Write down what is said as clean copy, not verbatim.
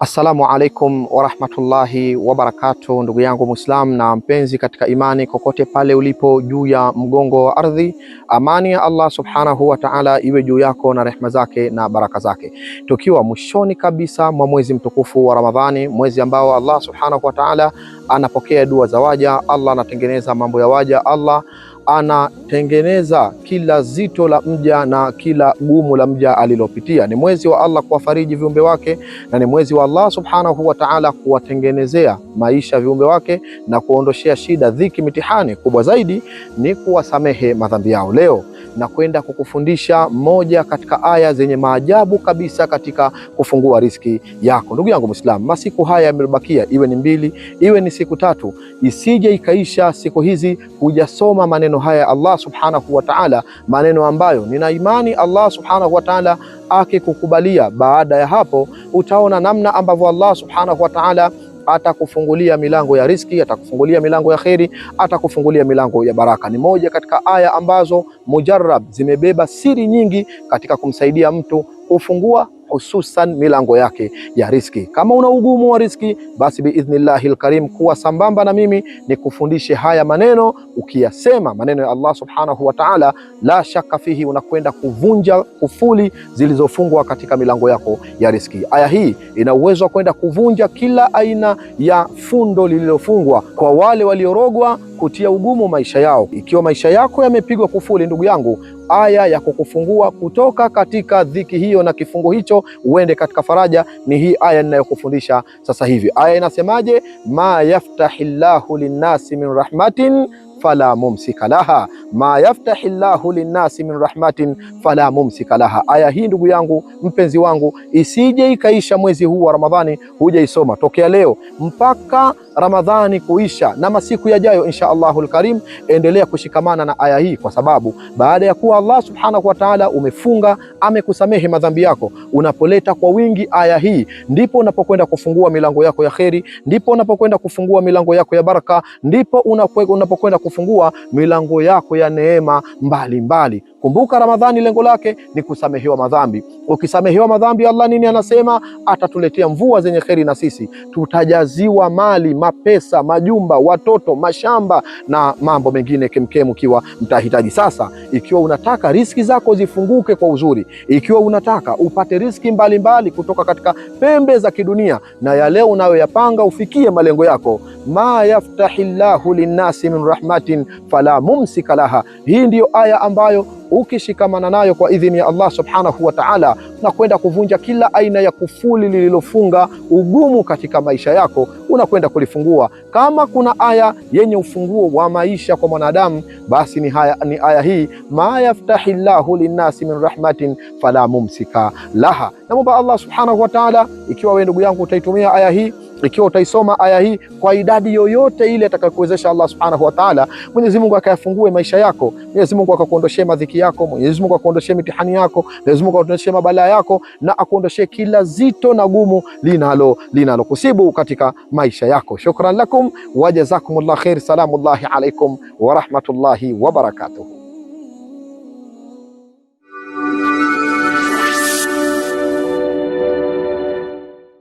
Assalamu alaikum warahmatullahi wabarakatuh, ndugu yangu Muislam na mpenzi katika imani, kokote pale ulipo juu ya mgongo wa ardhi, amani ya Allah subhanahu wa ta'ala iwe juu yako na rehma zake na baraka zake. Tukiwa mwishoni kabisa mwa mwezi mtukufu wa Ramadhani, mwezi ambao Allah subhanahu wa ta'ala anapokea dua za waja, Allah anatengeneza mambo ya waja, Allah anatengeneza kila zito la mja na kila gumu la mja alilopitia. Ni mwezi wa Allah kuwafariji viumbe wake, na ni mwezi wa Allah subhanahu wa ta'ala kuwatengenezea maisha viumbe wake na kuondoshea shida, dhiki, mitihani. Kubwa zaidi ni kuwasamehe madhambi yao. Leo na kwenda kukufundisha moja katika aya zenye maajabu kabisa katika kufungua riziki yako. Ndugu yangu Muislam, masiku haya yamebakia, iwe ni 2 iwe ni siku 3, isije ikaisha siku hizi hujasoma maneno haya Allah subhanahu wa ta'ala, maneno ambayo nina imani Allah subhanahu wa ta'ala akikukubalia, baada ya hapo utaona namna ambavyo Allah subhanahu wa ta'ala atakufungulia milango ya riziki, atakufungulia milango ya kheri, atakufungulia milango ya baraka. Ni moja katika aya ambazo mujarrab zimebeba siri nyingi katika kumsaidia mtu kufungua hususan milango yake ya riziki. Kama una ugumu wa riziki, basi biidhnillahil karim kuwa sambamba na mimi ni kufundishe haya maneno. Ukiyasema maneno ya Allah subhanahu wa ta'ala, la shaka fihi, unakwenda kuvunja kufuli zilizofungwa katika milango yako ya riziki. Aya hii ina uwezo wa kwenda kuvunja kila aina ya fundo lililofungwa kwa wale waliorogwa kutia ugumu maisha yao. Ikiwa maisha yako yamepigwa kufuli, ndugu yangu, aya ya kukufungua kutoka katika dhiki hiyo na kifungo hicho uende katika faraja ni hii aya ninayokufundisha sasa hivi. Aya inasemaje? Ma yaftahillahu linnasi min rahmatin fala mumsika laha, ma yaftahillahu linnasi min rahmatin fala mumsika laha. Aya hii ndugu yangu mpenzi wangu, isije ikaisha mwezi huu wa Ramadhani hujaisoma. Tokea leo mpaka Ramadhani kuisha na masiku yajayo insha Allahul Karim, endelea kushikamana na aya hii, kwa sababu baada ya kuwa Allah subhanahu wa ta'ala umefunga, amekusamehe madhambi yako, unapoleta kwa wingi aya hii, ndipo unapokwenda kufungua milango yako ya kheri, ndipo unapokwenda kufungua milango yako ya baraka, ndipo unapokwenda kufungua milango yako ya neema mbalimbali. Kumbuka, Ramadhani lengo lake ni kusamehewa madhambi. Ukisamehewa madhambi, Allah nini anasema? Atatuletea mvua zenye kheri, na sisi tutajaziwa mali, mapesa, majumba, watoto, mashamba na mambo mengine kemkemu kiwa mtahitaji. Sasa ikiwa unataka riziki zako zifunguke kwa uzuri, ikiwa unataka upate riziki mbalimbali kutoka katika pembe za kidunia, na yale unayoyapanga ufikie malengo yako, ma yaftahillahu linnasi min rahmatin fala mumsika laha. Hii ndiyo aya ambayo ukishikamana nayo kwa idhini ya Allah subhanahu wa ta'ala, na kwenda kuvunja kila aina ya kufuli lililofunga ugumu katika maisha yako, unakwenda kulifungua. Kama kuna aya yenye ufunguo wa maisha kwa mwanadamu, basi ni aya hii, ma yaftahillahu linnasi min rahmatin fala mumsika laha. Naomba Allah subhanahu wa ta'ala, ikiwa wewe ndugu yangu utaitumia aya hii, ikiwa utaisoma aya hii kwa idadi yoyote ile atakayokuwezesha Allah subhanahu wa ta'ala, Mwenyezi Mungu akayafungue maisha yako, Mwenyezi Mungu akakuondoshee madhiki yako, Mwenyezi Mungu akakuondoshee mitihani yako, Mwenyezi Mungu akakuondoshee mabalaa yako, na akuondoshee kila zito na gumu linalo kusibu katika maisha yako. Shukran lakum wa jazakumullah khair. Salamullahi alaikum wa rahmatullahi wa barakatuh.